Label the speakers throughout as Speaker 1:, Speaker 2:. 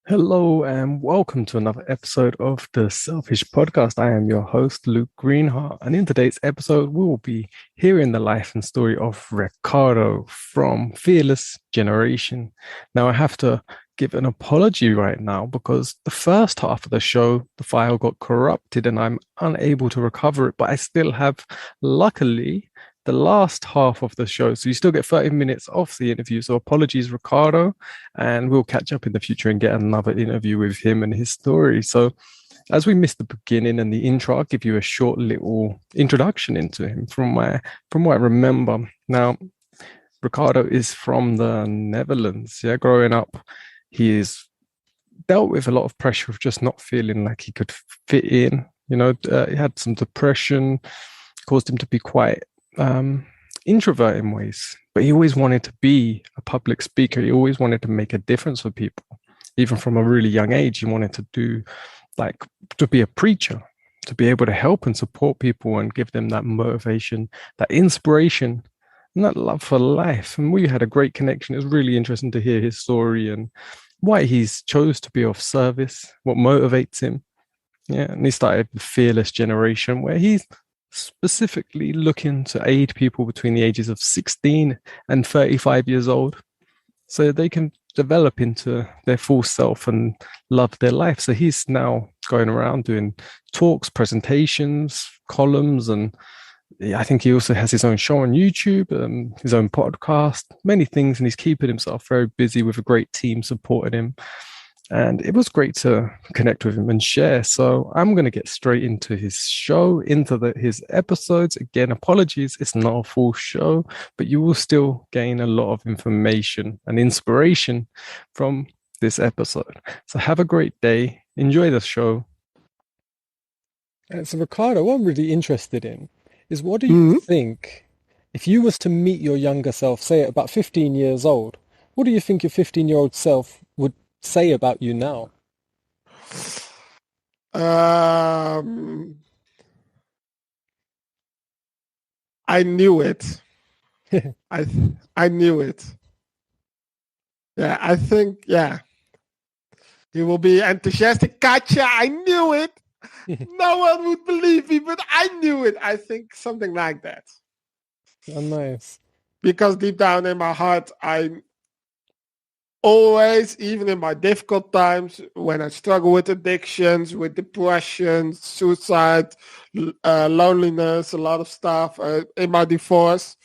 Speaker 1: Hello and welcome to another episode of the Selfish Podcast. I am your host, Lukegreenheart, and in today's episode, we will be hearing the life and story of Ricardo from Fearless Generation. Now, I have to give an apology right now because the first half of the show, the file got corrupted and I'm unable to recover it, but I still have, luckily, the last half of the show. So you still get 30 minutes of the interview. So apologies, Ricardo, and we'll catch up in the future and get another interview with him and his story. So, as we missed the beginning and the intro, I'll give you a short little introduction into him from what I remember. Now, Ricardo is from the Netherlands. Yeah, growing up, he is dealt with a lot of pressure of just not feeling like he could fit in. He had some depression, caused him to be quite introvert in ways, but he always wanted to be a public speaker. He always wanted to make a difference for people. Even from a really young age, he wanted to to be a preacher, to be able to help and support people and give them that motivation, that inspiration, and that love for life. And we had a great connection. It was really interesting to hear his story and why he's chose to be of service, what motivates him. Yeah, and he started the Fearless Generation, where he's specifically looking to aid people between the ages of 16 and 35 years old so they can develop into their full self and love their life. So he's now going around doing talks, presentations, columns, and I think he also has his own show on YouTube, his own podcast, many things, and he's keeping himself very busy with a great team supporting him. And it was great to connect with him and share. So I'm going to get straight into his show, into his episodes. Again, apologies, it's not a full show, but you will still gain a lot of information and inspiration from this episode. So have a great day. Enjoy the show. So Ricardo, what I'm really interested in is, what do you think if you was to meet your younger self, say at about 15 years old, what do you think your 15-year-old self would say about you now?
Speaker 2: I knew it. I knew it. Yeah, I think, he will be enthusiastic. Gotcha, I knew it. No one would believe me, but I knew it. I think something like that.
Speaker 1: Oh, nice.
Speaker 2: Because deep down in my heart, I always, even in my difficult times, when I struggle with addictions, with depression, suicide, loneliness, a lot of stuff, in my divorce,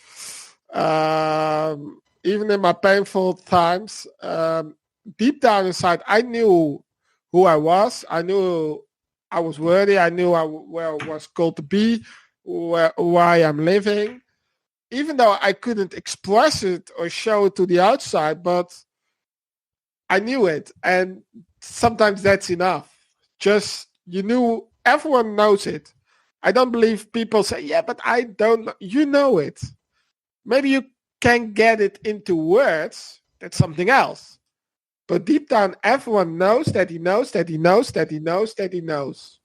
Speaker 2: even in my painful times, deep down inside, I knew who I was. I knew I was worthy. I knew where I was called to be, where I am living, even though I couldn't express it or show it to the outside, but I knew it, and sometimes that's enough. Just, everyone knows it. I don't believe people say, yeah, but I don't know. You know it. Maybe you can get it into words. That's something else. But deep down, everyone knows that he knows, that he knows, that he knows, that he knows.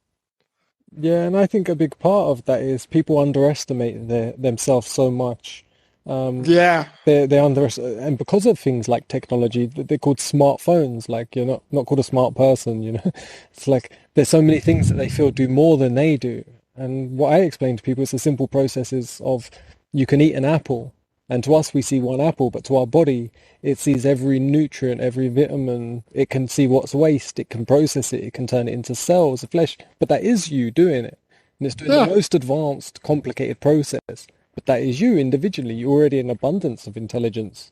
Speaker 1: Yeah, and I think a big part of that is people underestimate themselves so much.
Speaker 2: Yeah.
Speaker 1: They underestimate, and because of things like technology, they're called smartphones. Like, you're not called a smart person, you know. It's like there's so many things that they feel do more than they do. And what I explain to people is the simple processes of, you can eat an apple, and to us we see one apple, but to our body it sees every nutrient, every vitamin. It can see what's waste, it can process it, it can turn it into cells of flesh. But that is you doing it, and it's doing the most advanced, complicated process. But that is you individually. You're already an abundance of intelligence.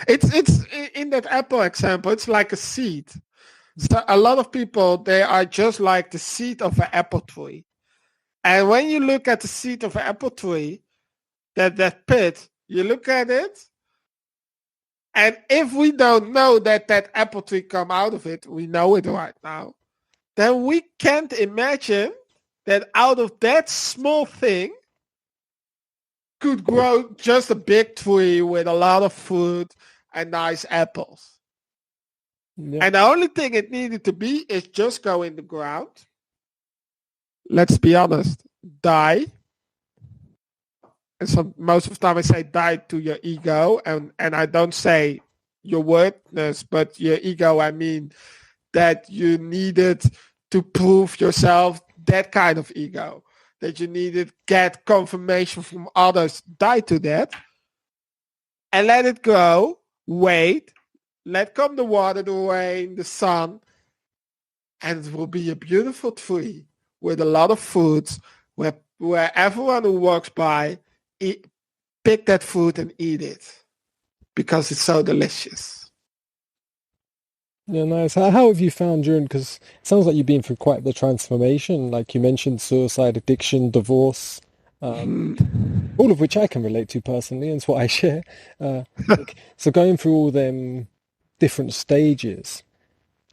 Speaker 2: It's in that apple example, it's like a seed. So a lot of people, they are just like the seed of an apple tree. And when you look at the seed of an apple tree, that pit, you look at it, and if we don't know that apple tree come out of it, we know it right now, then we can't imagine that out of that small thing could grow just a big tree with a lot of fruit and nice apples. Yeah. And the only thing it needed to be is just go in the ground. Let's be honest, die. And so most of the time I say die to your ego, and I don't say your worthiness, but your ego, I mean, that you needed to prove yourself, that kind of ego, that you needed get confirmation from others, die to that and let it go. Wait, let come the water, the rain, the sun, and it will be a beautiful tree with a lot of fruits where everyone who walks by pick that fruit and eat it because it's so delicious.
Speaker 1: Yeah, nice. How have you found during, because it sounds like you've been through quite the transformation, like you mentioned suicide, addiction, divorce, all of which I can relate to personally, and it's what I share. So going through all them different stages,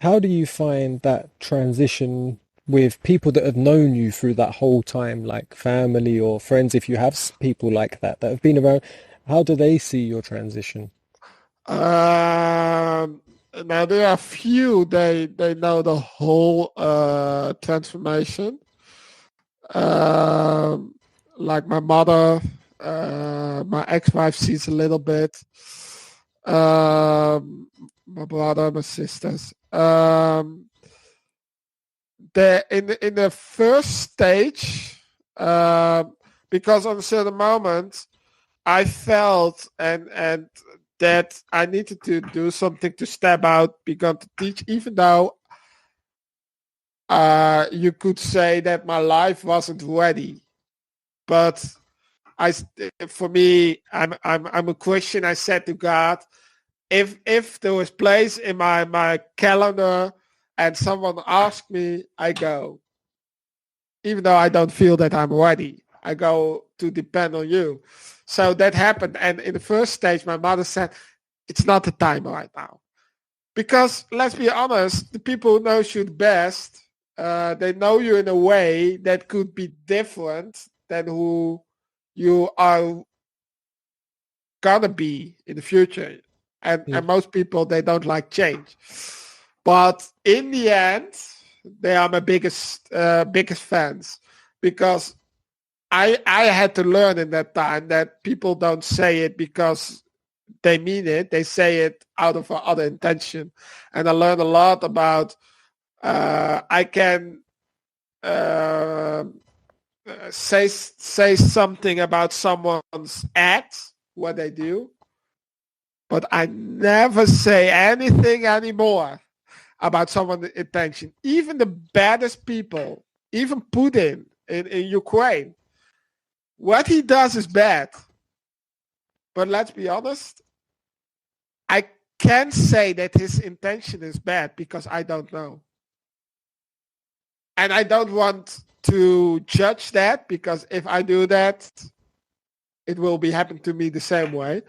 Speaker 1: how do you find that transition with people that have known you through that whole time, like family or friends, if you have people like that have been around, how do they see your transition?
Speaker 2: Now there are few, they know the whole transformation. Like my mother, my ex-wife sees a little bit. My brother, my sisters. In the first stage, because on a certain moment, I felt and that I needed to do something to step out, begun to teach, even though you could say that my life wasn't ready. But for me, I'm a Christian. I said to God, if there was place in my calendar and someone asked me, I go. Even though I don't feel that I'm ready, I go to depend on you. So that happened. And in the first stage, my mother said, it's not the time right now. Because let's be honest, the people who know you the best, they know you in a way that could be different than who you are gonna be in the future. And most people, they don't like change. But in the end, they are my biggest fans, because I had to learn in that time that people don't say it because they mean it. They say it out of other intention. And I learned a lot about I can say something about someone's act, what they do, but I never say anything anymore about someone's intention. Even the baddest people, even Putin in Ukraine, what he does is bad. But let's be honest, I can't say that his intention is bad because I don't know. And I don't want to judge that, because if I do that, it will be happening to me the same way.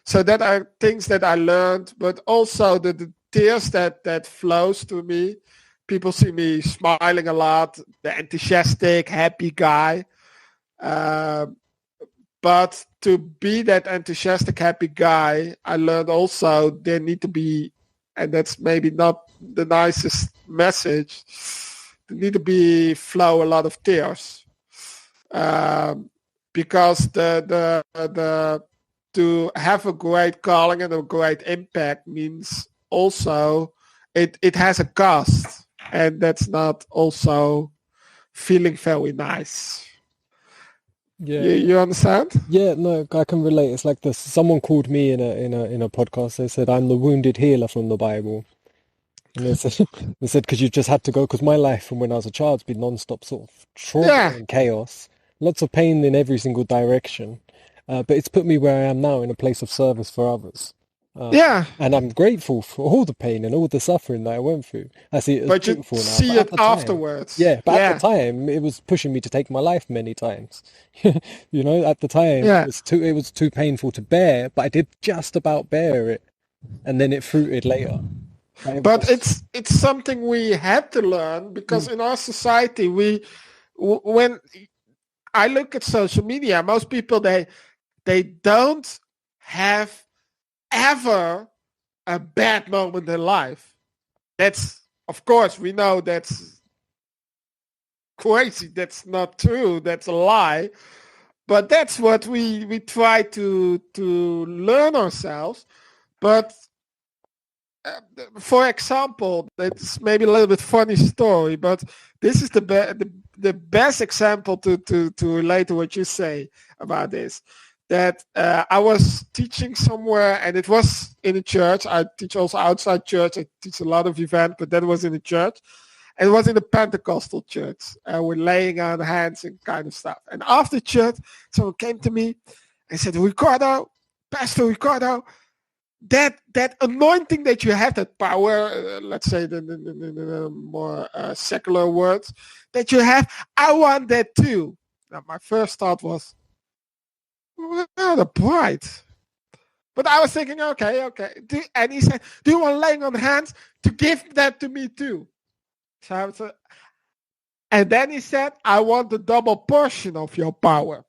Speaker 2: So that are things that I learned, but also the tears that flows to me. People see me smiling a lot, the enthusiastic, happy guy. But to be that enthusiastic, happy guy, I learned also there need to be, and that's maybe not the nicest message, there need to be flow a lot of tears. Because the to have a great calling and a great impact means also it has a cost, and that's not also feeling very nice.
Speaker 1: Yeah,
Speaker 2: you understand?
Speaker 1: yeah, no, I can relate. It's like this. Someone called me in a podcast. They said I'm the wounded healer from the Bible, and they said because you just had to go. Because my life from when I was a child's been non-stop sort of trauma
Speaker 2: Yeah,
Speaker 1: and chaos, lots of pain in every single direction. But it's put me where I am now in a place of service for others.
Speaker 2: yeah.
Speaker 1: And I'm grateful for all the pain and all the suffering that I went through. I see it as
Speaker 2: But you
Speaker 1: beautiful now.
Speaker 2: see
Speaker 1: But at
Speaker 2: it
Speaker 1: the time,
Speaker 2: afterwards.
Speaker 1: yeah, but at the
Speaker 2: Yeah,
Speaker 1: time, it was pushing me to take my life many times. You know, at the time,
Speaker 2: yeah.
Speaker 1: it was too painful to bear, but I did just about bear it, and then it fruited later. But it was
Speaker 2: But
Speaker 1: just,
Speaker 2: it's something we had to learn, because
Speaker 1: mm,
Speaker 2: in our society, when I look at social media, most people they don't have ever a bad moment in life. That's, of course, we know that's crazy. That's not true. That's a lie. But that's what we try to learn ourselves. But for example, it's maybe a little bit funny story, but this is the best example to relate to what you say about this. That I was teaching somewhere, and it was in a church. I teach also outside church. I teach a lot of events, but that was in a church. And it was in a Pentecostal church. We're laying on hands and kind of stuff. And after church, someone came to me and said, Ricardo, Pastor Ricardo, that anointing that you have, that power, let's say the more secular words, that you have, I want that too. Now, my first thought was, well, the pride. But I was thinking, okay. And he said, do you want laying on hands to give that to me too? So, and then he said, I want the double portion of your power.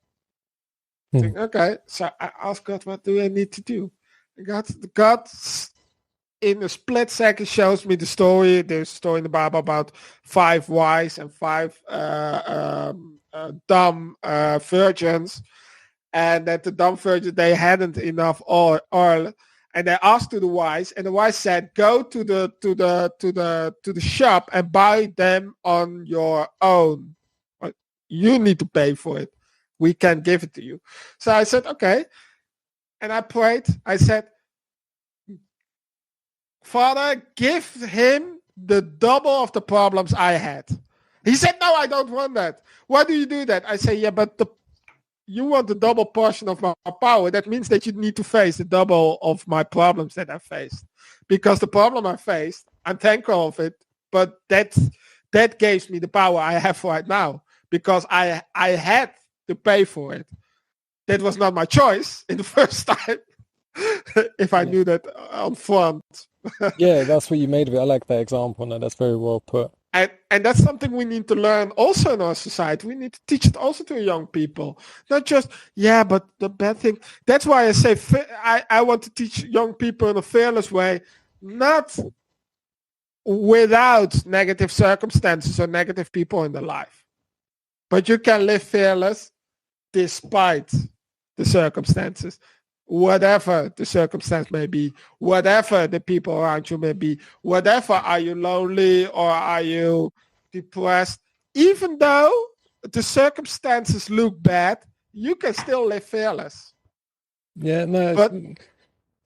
Speaker 2: I think, okay. So I asked God, what do I need to do? God in a split second shows me the story. There's a story in the Bible about 5 wise and 5 dumb virgins. And that the dumb virgins, they hadn't enough oil. And they asked to the wise, and the wise said, "Go to the shop and buy them on your own. You need to pay for it. We can't give it to you." So I said, "Okay," and I prayed. I said, "Father, give him the double of the problems I had." He said, "No, I don't want that." "Why do you do that?" I say, "Yeah, but you want the double portion of my power. That means that you need to face the double of my problems that I faced. Because the problem I faced, I'm thankful of it, but that gives me the power I have right now. Because I had to pay for it. That was not my choice in the first time. If I knew that on front."
Speaker 1: Yeah, that's what you made of it. I like that example. No, that's very well put.
Speaker 2: And that's something we need to learn also in our society. We need to teach it also to young people. Not just, yeah, but the bad thing. That's why I say I want to teach young people in a fearless way, not without negative circumstances or negative people in their life. But you can live fearless despite the circumstances. Whatever the circumstance may be, whatever the people around you may be, whatever, are you lonely or are you depressed, even though the circumstances look bad, you can still live fearless.
Speaker 1: Yeah, no,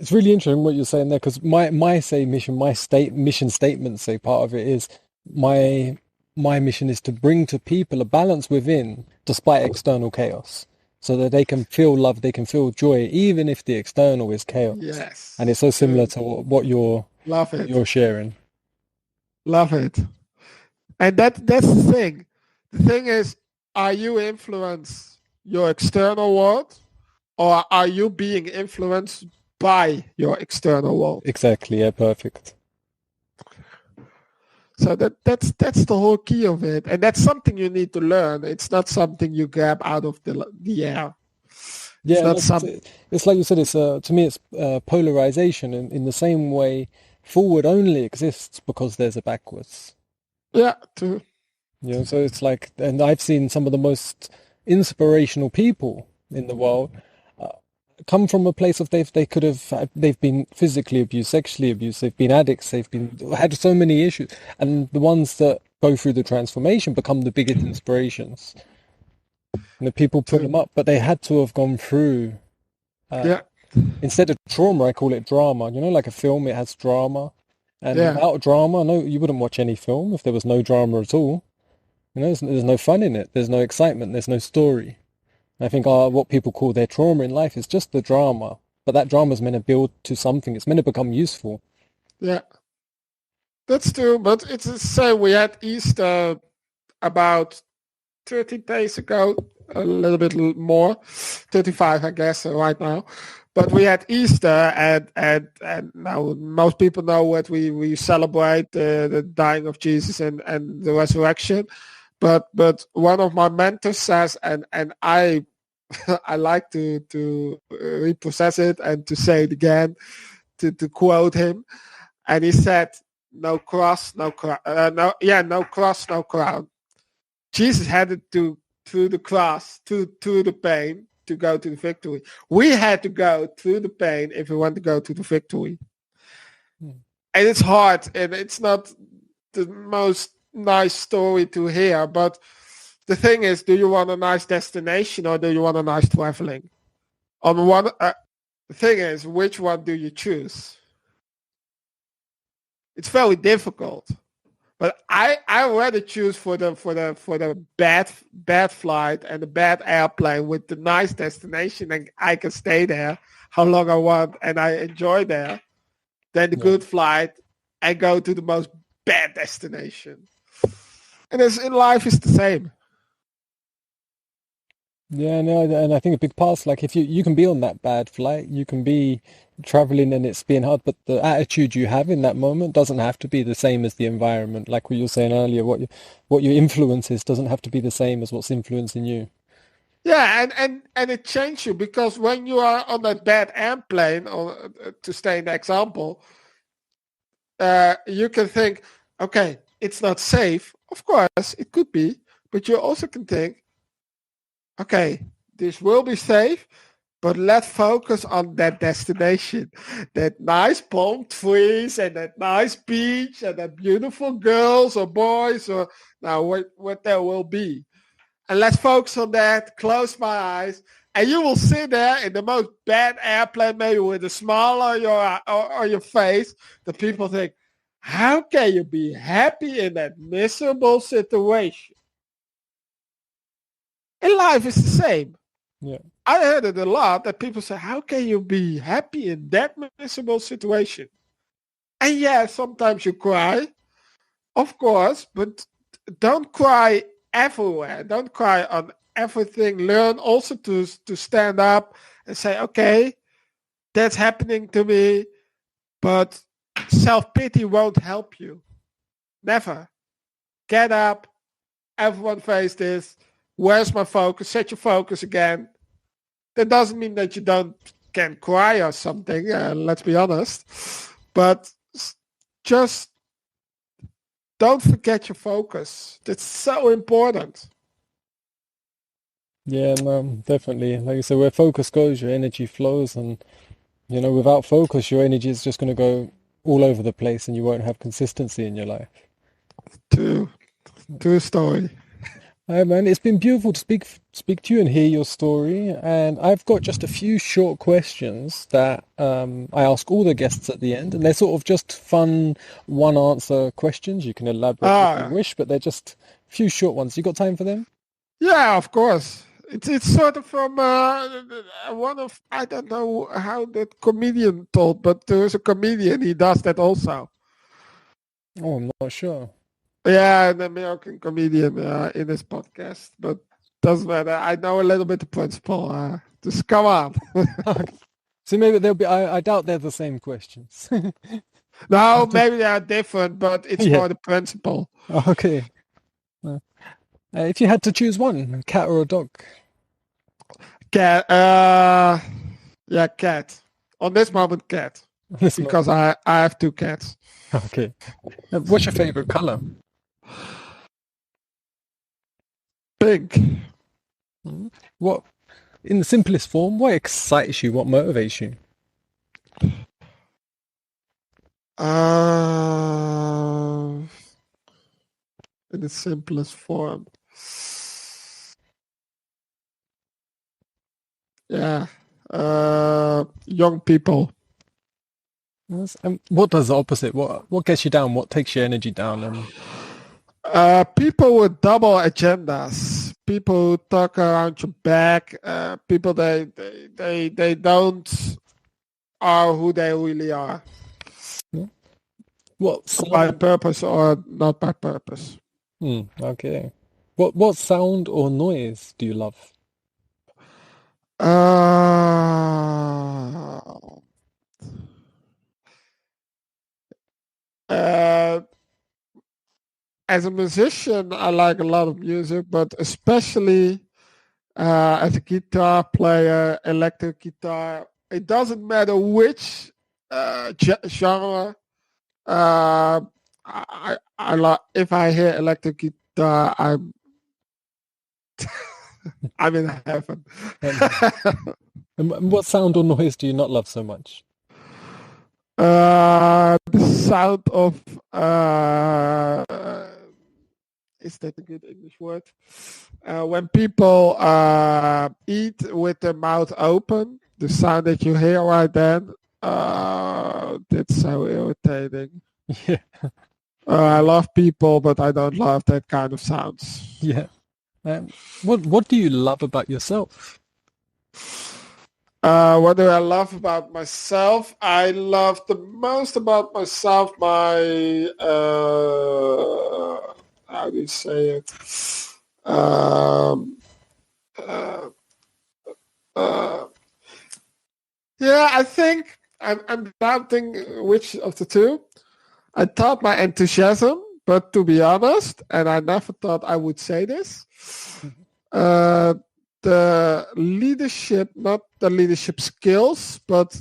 Speaker 1: it's really interesting what you're saying there, because my mission statement, say part of it is my mission is to bring to people a balance within despite external chaos. So that they can feel love, they can feel joy, even if the external is chaos.
Speaker 2: Yes.
Speaker 1: And it's so similar to what you're sharing.
Speaker 2: Love it. And that's the thing. The thing is, are you influence your external world, or are you being influenced by your external world?
Speaker 1: Exactly. Yeah. Perfect.
Speaker 2: So that's the whole key of it, and that's something you need to learn. It's not something you grab out of the air.
Speaker 1: Yeah, it's like you said. It's to me, it's polarization. In the same way, forward only exists because there's a backwards.
Speaker 2: Yeah, true.
Speaker 1: You know, so it's like, and I've seen some of the most inspirational people in the world come from a place of they've been physically abused, sexually abused, they've been addicts, they've had so many issues, and the ones that go through the transformation become the biggest inspirations. And the people put them up, but they had to have gone through. Instead of trauma, I call it drama. You know, like a film, it has drama, and without drama, no, you wouldn't watch any film if there was no drama at all. You know, there's no fun in it. There's no excitement. There's no story. I think what people call their trauma in life is just the drama, but that drama is meant to build to something. It's meant to become useful.
Speaker 2: Yeah, that's true. But it's the same. We had Easter about 30 days ago, a little bit more, 35, I guess, right now. But we had Easter, and now most people know what we celebrate, the dying of Jesus and the resurrection. But one of my mentors says, and I I like to reprocess it and to say it again, to quote him. And he said, no cross, no crown. No cross, no crown. Jesus had to through the cross, through the pain, to go to the victory. We had to go through the pain if we want to go to the victory. And it's hard, and it's not the most nice story to hear. But the thing is, do you want a nice destination or do you want a nice traveling? On one, the thing is, which one do you choose? It's very difficult. But I rather choose for the bad flight and the bad airplane with the nice destination, and I can stay there how long I want and I enjoy there, than the good flight and go to the most bad destination. And it's, in life is the same.
Speaker 1: Yeah, no, and I think a big part's like if you can be on that bad flight, you can be traveling and it's being hard, but the attitude you have in that moment doesn't have to be the same as the environment. Like what you were saying earlier, what your influence is doesn't have to be the same as what's influencing you.
Speaker 2: Yeah, and it changes you, because when you are on that bad airplane, or to stay in the example, you can think, okay, it's not safe. Of course, it could be, but you also can think, okay, this will be safe, but let's focus on that destination, that nice palm trees and that nice beach and that beautiful girls or boys or now what there will be. And let's focus on that, close my eyes, and you will sit there in the most bad airplane, maybe with a smile on your face. The people think, how can you be happy in that miserable situation? In life, it's the same.
Speaker 1: Yeah.
Speaker 2: I heard it a lot that people say, how can you be happy in that miserable situation? And yeah, sometimes you cry, of course, but don't cry everywhere. Don't cry on everything. Learn also to stand up and say, okay, that's happening to me, but self-pity won't help you. Never. Get up. Everyone face this. Where's my focus? Set your focus again. That doesn't mean that you can cry or something. Let's be honest. But just don't forget your focus. That's so important.
Speaker 1: Yeah, no, definitely. Like you said, where focus goes, your energy flows, and without focus, your energy is just going to go all over the place, and you won't have consistency in your life.
Speaker 2: True story.
Speaker 1: Hi, man, it's been beautiful to speak to you and hear your story. And I've got just a few short questions that I ask all the guests at the end, and they're sort of just fun one-answer questions. You can elaborate if you wish, but they're just a few short ones. You got time for them?
Speaker 2: Yeah, of course. It's sort of from one of, I don't know how that comedian told, but there's a comedian, he does that also.
Speaker 1: Oh, I'm not sure.
Speaker 2: Yeah, an American comedian in his podcast, but doesn't matter. I know a little bit the principle. Just come on.
Speaker 1: So maybe they'll be, I doubt they're the same questions.
Speaker 2: No, maybe they are different, but it's more the principle.
Speaker 1: Okay. If you had to choose one, a cat or a dog?
Speaker 2: Cat. Yeah, cat. On this moment, cat. Because I have two cats.
Speaker 1: Okay. What's your favorite color?
Speaker 2: Pink.
Speaker 1: What, in the simplest form, what excites you? What motivates you?
Speaker 2: In the simplest form. Yeah. Young people.
Speaker 1: Yes. And what does the opposite? What gets you down? What takes your energy down?
Speaker 2: People with double agendas. People who talk around your back. People they don't are who they really are.
Speaker 1: What
Speaker 2: by purpose or not by purpose?
Speaker 1: Okay. What sound or noise do you love?
Speaker 2: As a musician, I like a lot of music, but especially as a guitar player, electric guitar. It doesn't matter which genre. I like, if I hear electric guitar, I'm in heaven.
Speaker 1: And what sound or noise do you not love so much?
Speaker 2: The sound of is that a good English word? When people eat with their mouth open, the sound that you hear right then, that's so irritating.
Speaker 1: Yeah.
Speaker 2: I love people, but I don't love that kind of sounds.
Speaker 1: Yeah. What do you love about yourself?
Speaker 2: What do I love about myself? I love the most about myself my how do you say it? Um, uh, uh, yeah, I think I'm doubting which of the two. I thought my enthusiasm, but to be honest, and I never thought I would say this, uh, the leadership, not the leadership skills, but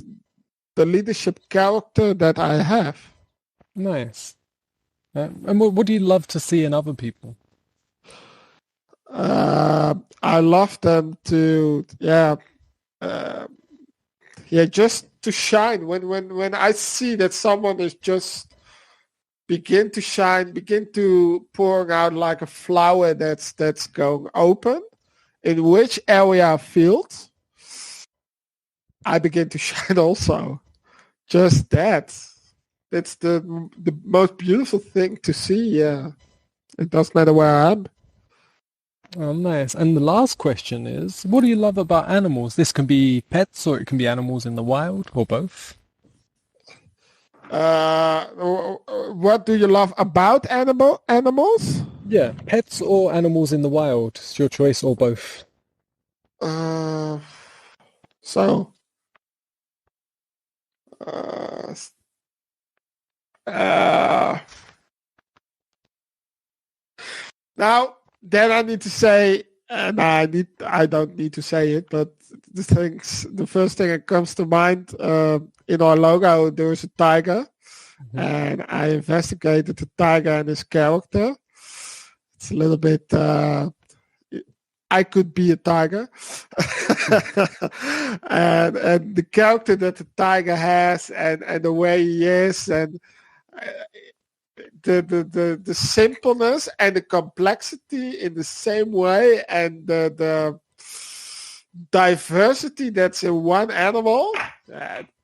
Speaker 2: the leadership character that I have.
Speaker 1: Nice. And what do you love to see in other people?
Speaker 2: I love them to, uh, just to shine. When I see that someone is just begin to shine, begin to pouring out like a flower that's going open, in which area of field, I begin to shine also. Just that. That's the most beautiful thing to see. Yeah, it doesn't matter where I am.
Speaker 1: Oh, nice. And the last question is, what do you love about animals? This can be pets or it can be animals in the wild or both.
Speaker 2: What do you love about animals?
Speaker 1: Yeah, pets or animals in the wild. It's your choice or both.
Speaker 2: Uh, so, uh, uh, now then I need to say, and I don't need to say it, but the first thing that comes to mind in our logo, there's a tiger, and I investigated the tiger and his character. It's a little bit. I could be a tiger, and the character that the tiger has, and the way he is, and the simpleness and the complexity in the same way, and the diversity that's in one animal.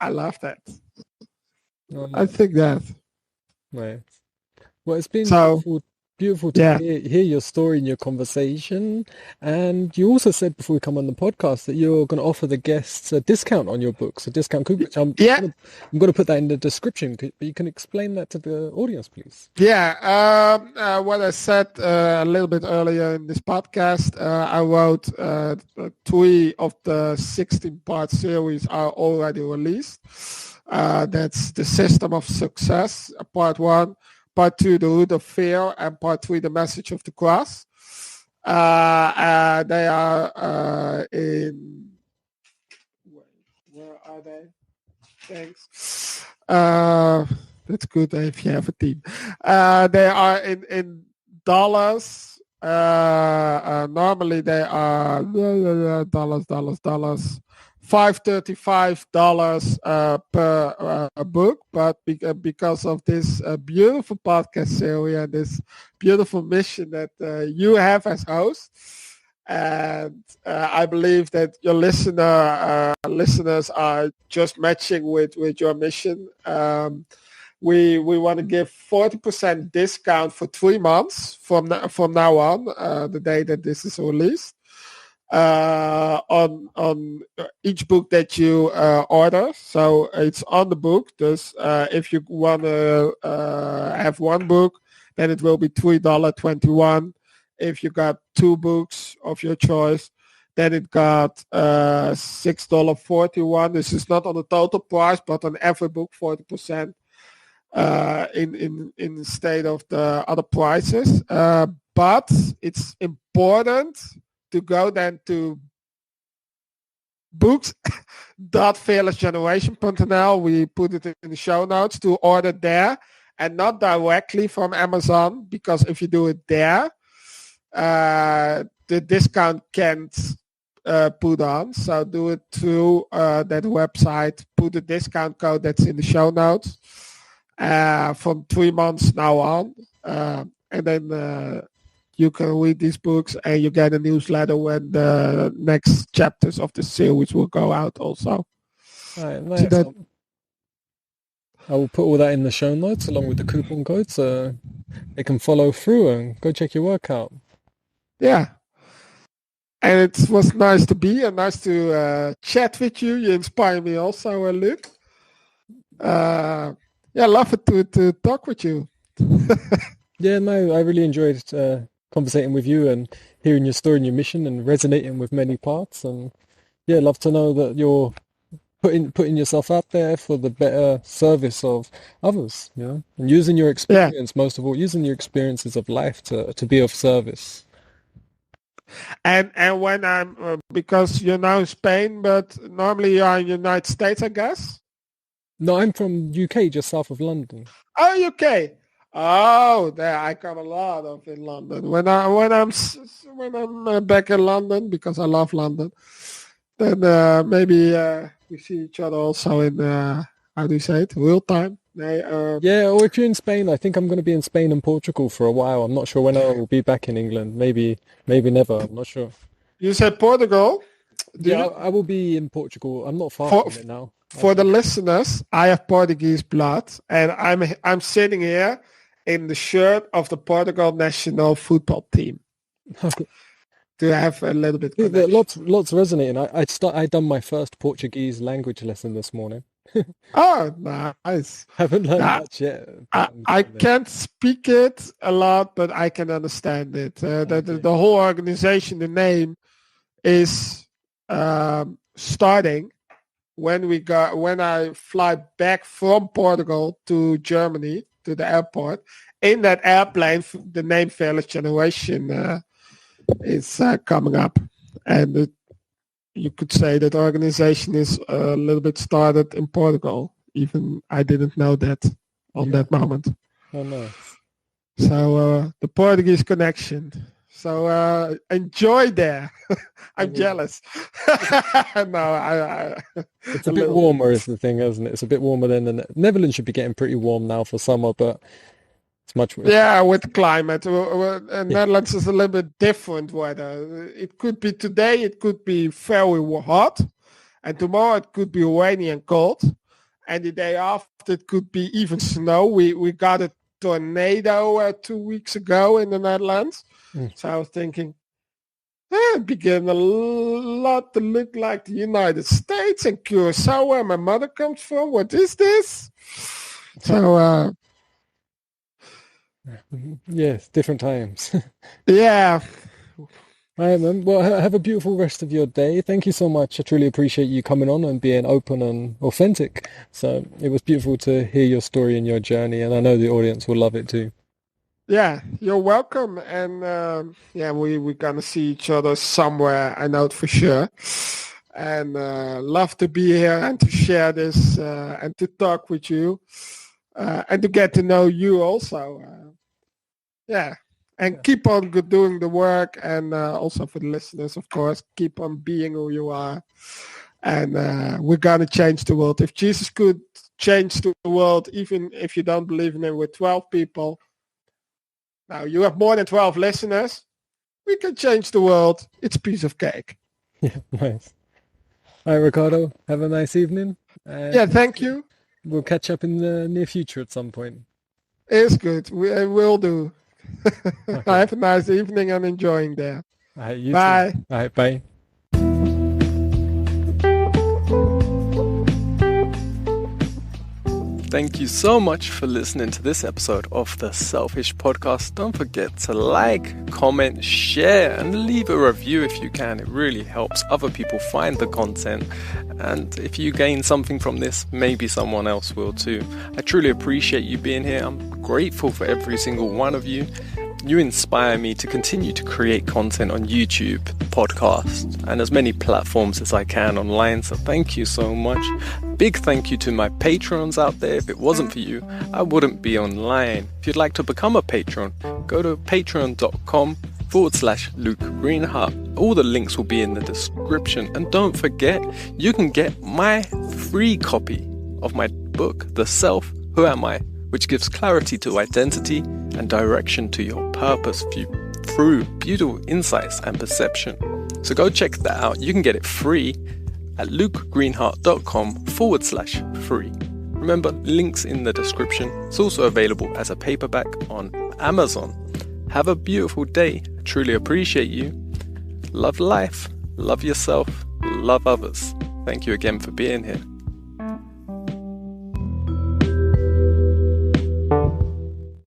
Speaker 2: I love that.
Speaker 1: Oh,
Speaker 2: I think that.
Speaker 1: nice. Well, it's been
Speaker 2: So
Speaker 1: beautiful to
Speaker 2: yeah,
Speaker 1: hear your story and your conversation. And you also said before we come on the podcast that you're going to offer the guests a discount on your books, a discount code, which
Speaker 2: yeah.
Speaker 1: I'm going to put that in the description. But you can explain that to the audience, please.
Speaker 2: Yeah, what I said a little bit earlier in this podcast, I wrote 3 of the 16-part series are already released. That's The System of Success, part 1, part 2, The Root of Fear, and part 3, The Message of the Cross. They are in... Where are they? Thanks. That's good if you have a team. They are in dollars. Normally they are dollars. $535 per book, but because of this beautiful podcast series and this beautiful mission that you have as host, and I believe that your listeners are just matching with your mission. We want to give 40% discount for 3 months from now on, the day that this is released, on each book that you order. So it's on the book. Thus, if you want to have one book, then it will be $3.21. If you got 2 books of your choice, then it got $6.41. This is not on the total price, but on every book 40% in state of the other prices. But it's important to go then to books.fearlessgeneration.nl. We put it in the show notes to order there and not directly from Amazon, because if you do it there, the discount can't put on. So do it through that website. Put a discount code that's in the show notes from 3 months now on. And then you can read these books and you get a newsletter when the next chapters of the series will go out also.
Speaker 1: All right, nice.
Speaker 2: So
Speaker 1: I will put all that in the show notes along with the coupon code so they can follow through and go check your work out.
Speaker 2: Yeah. And it was nice to be and nice to chat with you. You inspire me also, Luke. Love it to talk with you.
Speaker 1: Yeah, no, I really enjoyed conversating with you and hearing your story and your mission and resonating with many parts. And yeah, love to know that you're putting yourself out there for the better service of others, you know, and using your experience, most of all, using your experiences of life to be of service.
Speaker 2: And when I'm, because you're now in Spain, but normally you are in the United States, I guess?
Speaker 1: No, I'm from UK, just south of London.
Speaker 2: Oh, UK. Oh, there I come a lot of in London. When I'm back in London, because I love London, then maybe we see each other also in how do you say it, real time.
Speaker 1: Yeah, or if you're in Spain, I think I'm going to be in Spain and Portugal for a while. I'm not sure when I will be back in England. Maybe never. I'm not sure.
Speaker 2: You said Portugal?
Speaker 1: I will be in Portugal. I'm not far from it now.
Speaker 2: For the listeners, I have Portuguese blood, and I'm sitting here in the shirt of the Portugal national football team. To have a little bit connection.
Speaker 1: Lots resonating. I done my first Portuguese language lesson this morning.
Speaker 2: Oh, nice.
Speaker 1: Haven't learned much yet.
Speaker 2: I can't speak it a lot, but I can understand it. The whole organization, the name is starting when I fly back from Portugal to Germany to the airport. In that airplane, the name Fearless Generation is coming up, and you could say that organization is a little bit started in Portugal. Even I didn't know that on that moment.
Speaker 1: Oh, nice.
Speaker 2: So the Portuguese connection. So enjoy there. I'm jealous. No,
Speaker 1: it's a bit warmer is the thing, isn't it? It's a bit warmer than the Netherlands should be getting pretty warm now for summer, but it's much worse.
Speaker 2: Yeah, with climate. Netherlands is a little bit different weather. It could be today, it could be very hot, and tomorrow it could be rainy and cold, and the day after it could be even snow. We got a tornado 2 weeks ago in the Netherlands. So I was thinking, it began a lot to look like the United States and Curacao, where my mother comes from. What is this? So,
Speaker 1: yes, different times.
Speaker 2: Yeah.
Speaker 1: All right, man. Well, have a beautiful rest of your day. Thank you so much. I truly appreciate you coming on and being open and authentic. So it was beautiful to hear your story and your journey, and I know the audience will love it too.
Speaker 2: Yeah, you're welcome. And we're going to see each other somewhere. I know it for sure. And love to be here and to share this and to talk with you and to get to know you also. And keep on doing the work. And also for the listeners, of course, keep on being who you are. And we're going to change the world. If Jesus could change the world, even if you don't believe in him, with 12 people, now you have more than 12 listeners, we can change the world. It's a piece of cake.
Speaker 1: Yeah, nice. All right, Ricardo, have a nice evening.
Speaker 2: Yeah, thank you.
Speaker 1: We'll catch up in the near future at some point.
Speaker 2: It's good. We will do.
Speaker 1: Okay.
Speaker 2: Have a nice evening and enjoying there.
Speaker 1: All right, you
Speaker 2: Bye.
Speaker 1: too. All right, bye. Thank you so much for listening to this episode of The Selfish Podcast. Don't forget to like, comment, share, and leave a review if you can. It really helps other people find the content. And if you gain something from this, maybe someone else will too. I truly appreciate you being here. I'm grateful for every single one of you. You inspire me to continue to create content on YouTube, podcast, and as many platforms as I can online. So thank you so much. Big thank you to my patrons out there. If it wasn't for you, I wouldn't be online. If you'd like to become a patron, go to patreon.com Lukegreenheart. All the links will be in the description. And don't forget, you can get my free copy of my book, The Self, Who Am I? Which gives clarity to identity and direction to your purpose through beautiful insights and perception. So go check that out. You can get it free at Lukegreenheart.com/free. Remember, links in the description. It's also available as a paperback on Amazon. Have a beautiful day. I truly appreciate you. Love life, love yourself, love others. Thank you again for being here.